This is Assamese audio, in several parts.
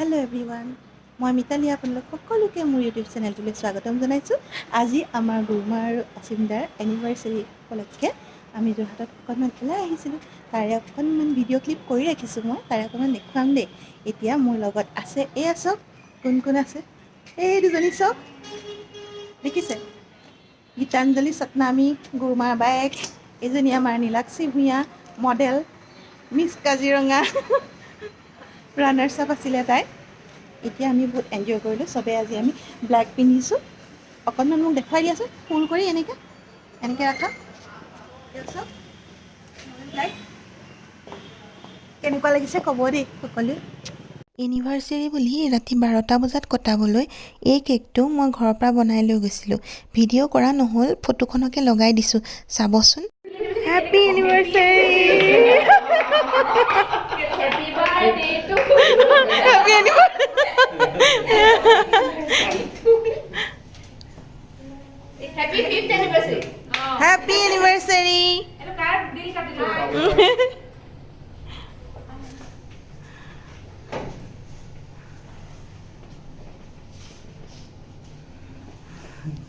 हेलो एवरीवन मैं मिताली आपलोक सकलोके मोर यूट्यूब चेनेलटोले स्वागतम जनाइछु। আজি आमार गुरुमा और असीमदार एनिभार्सारी उपलक्षे आमी जोरहाटत अकणमान ओলাই आहिसिलो। तारे अकणमान भिडिओ क्लिप करि राखिछु। मैं तारे अकणमान देखुवाम दे। एतिया मोर लगत आछे एया चक कोन कोन आछे ए दुजनी चक देखिसे गीतांजलि सतनामी गुरुमार बायक एजनी आमार Nilakshi Bhuyan model miss Kaziranga runners up आছিলে ताई। এতিয়া আমি বহুত এনজয় কৰিলোঁ সবে। আজি আমি ব্লেক পিন্ধিছোঁ। অকণমান মোক দেখুৱাই দিয়াচোন ফুল কৰি এনেকৈ এনেকৈ ৰাখা দিয়কচোন। ব্লেক কেনেকুৱা লাগিছে ক'ব দেই সকলোৱে। এনিভাৰ্চাৰী বুলি ৰাতি 12টা বজাত কটাবলৈ এই কেকটো মই ঘৰৰ পৰা বনাই লৈ গৈছিলোঁ। ভিডিঅ' কৰা নহ'ল, ফটোখনকে লগাই দিছোঁ, চাবচোন। Happy anniversary. Happy 5th anniversary. Happy anniversary.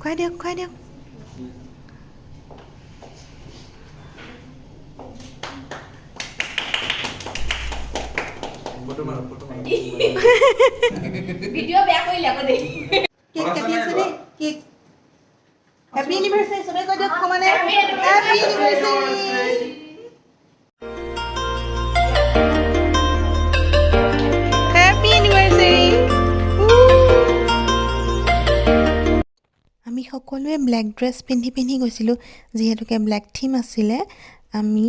Khoai được. Video back koi lago dei. Cake kati ase dei. Cake. Happy anniversary. Sobe koi diok komane. Happy anniversary. Happy anniversary. আমি সকলোৱে ব্লেক ড্ৰেছ পিন্ধি গৈছিলোঁ। যিহেতুকে ব্লেক থিম আছিলে আমি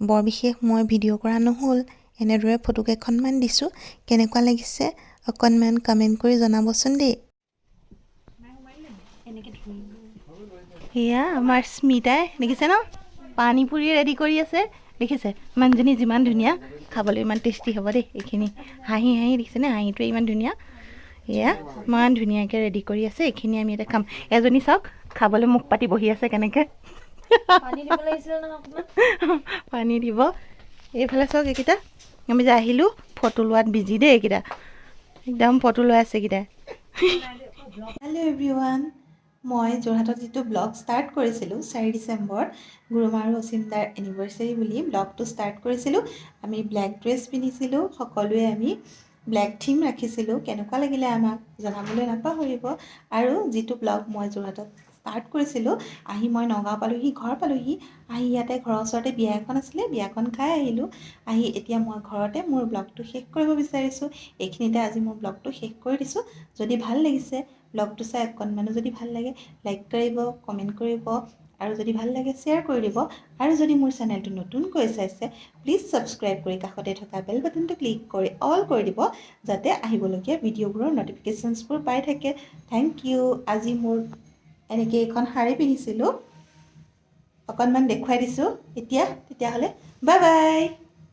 বৰ বিশেষ মই ভিডিঅ' কৰা নহ'ল। এনেদৰে ফটো কেইখনমান দিছোঁ। কেনেকুৱা লাগিছে অকণমান কমেণ্ট কৰি জনাবচোন দেই। এয়া আমাৰ স্মিতাই দেখিছে ন পানী পুৰি ৰেডি কৰি আছে। দেখিছে মানুহজনী যিমান ধুনীয়া খাবলৈ ইমান টেষ্টি হ'ব দেই। এইখিনি হাঁহি দেখিছেনে হাঁহিটোৱে ইমান ধুনীয়া। এয়া ইমান ধুনীয়াকৈ ৰেডি কৰি আছে। এইখিনি আমি এতিয়া খাম। এজনী চাওক খাবলৈ মুখ পাতি বহি আছে কেনেকৈ। পানী দিব। এইফালে চাওক এইকেইটা আমি যে আহিলোঁ ফটো লোৱাত বিজি দেই। এইকেইটা একদম ফটো লৈ আছে এইকেইটা। হেল্ল' এভৰিৱান, মই যোৰহাটত যিটো ব্লগ ষ্টাৰ্ট কৰিছিলোঁ 4 ডিচেম্বৰ গুৰুমা আৰু অসীমদাৰ এনিভাৰ্চাৰী বুলি ব্লগটো ষ্টাৰ্ট কৰিছিলোঁ। আমি ব্লেক ড্ৰেছ পিন্ধিছিলোঁ। সকলোৱে আমি ব্লেক থিম ৰাখিছিলোঁ। কেনেকুৱা লাগিলে আমাক জনাবলৈ নাপাহৰিব। আৰু যিটো ব্লগ মই যোৰহাটত ষ্টাৰ্ট কৰিছিলোঁ আহি মই নগাঁও পালোঁহি, ঘৰ পালোঁহি। আহি ইয়াতে ঘৰৰ ওচৰতে বিয়া এখন আছিলে, বিয়াখন খাই আহিলোঁ। আহি এতিয়া মই ঘৰতে মোৰ ব্লগটো শেষ কৰিব বিচাৰিছোঁ। এইখিনিতে আজি মোৰ ব্লগটো শেষ কৰি দিছোঁ। যদি ভাল লাগিছে ব্লগটো চাই অকণমানো যদি ভাল লাগে লাইক কৰিব, কমেণ্ট কৰিব আৰু যদি ভাল লাগে শ্বেয়াৰ কৰি দিব। আৰু যদি মোৰ চেনেলটো নতুনকৈ চাইছে প্লিজ ছাবস্ক্ৰাইব কৰি কাষতে থকা বেল বাটনটো ক্লিক কৰি অল কৰি দিব যাতে আহিবলগীয়া ভিডিঅ'বোৰৰ ন'টিফিকেশ্যনছবোৰ পাই থাকে। Thank you. আজি মোৰ এনেকৈ এখন শাৰী পিন্ধিছিলোঁ, অকণমান দেখুৱাই দিছোঁ। তেতিয়াহ'লে বাই বাই।